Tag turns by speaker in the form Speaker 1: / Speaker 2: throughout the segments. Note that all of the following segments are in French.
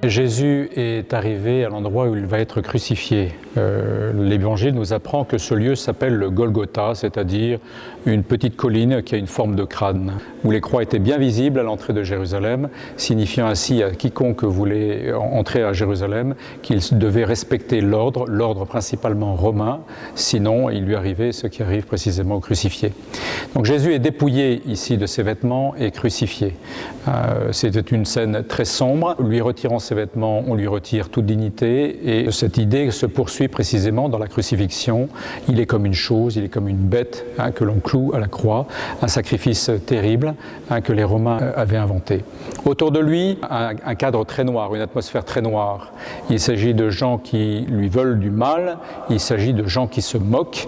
Speaker 1: Jésus est arrivé à l'endroit où il va être crucifié. L'Évangile nous apprend que ce lieu s'appelle le Golgotha, c'est-à-dire une petite colline qui a une forme de crâne, où les croix étaient bien visibles à l'entrée de Jérusalem, signifiant ainsi à quiconque voulait entrer à Jérusalem qu'il devait respecter l'ordre principalement romain, sinon il lui arrivait ce qui arrive précisément au crucifié. Donc Jésus est dépouillé ici de ses vêtements et crucifié. C'était une scène très sombre, lui retirant ses vêtements, on lui retire toute dignité, et cette idée se poursuit précisément dans la crucifixion. Il est comme une chose, il est comme une bête que l'on cloue à la croix, un sacrifice terrible que les Romains avaient inventé. Autour de lui, un cadre très noir, une atmosphère très noire. Il s'agit de gens qui lui veulent du mal, il s'agit de gens qui se moquent.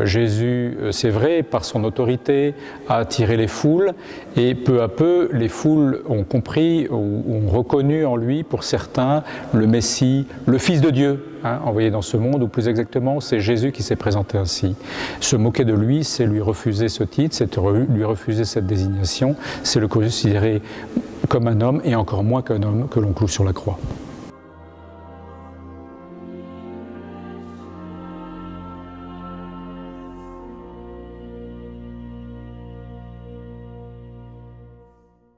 Speaker 1: Jésus, c'est vrai, par son autorité, a attiré les foules, et peu à peu, les foules ont compris, ont reconnu en lui, pour certains, le Messie, le Fils de Dieu, envoyé dans ce monde, ou plus exactement, c'est Jésus qui s'est présenté ainsi. Se moquer de lui, c'est lui refuser ce titre, c'est lui refuser cette désignation, c'est le considérer comme un homme, et encore moins qu'un homme que l'on cloue sur la croix.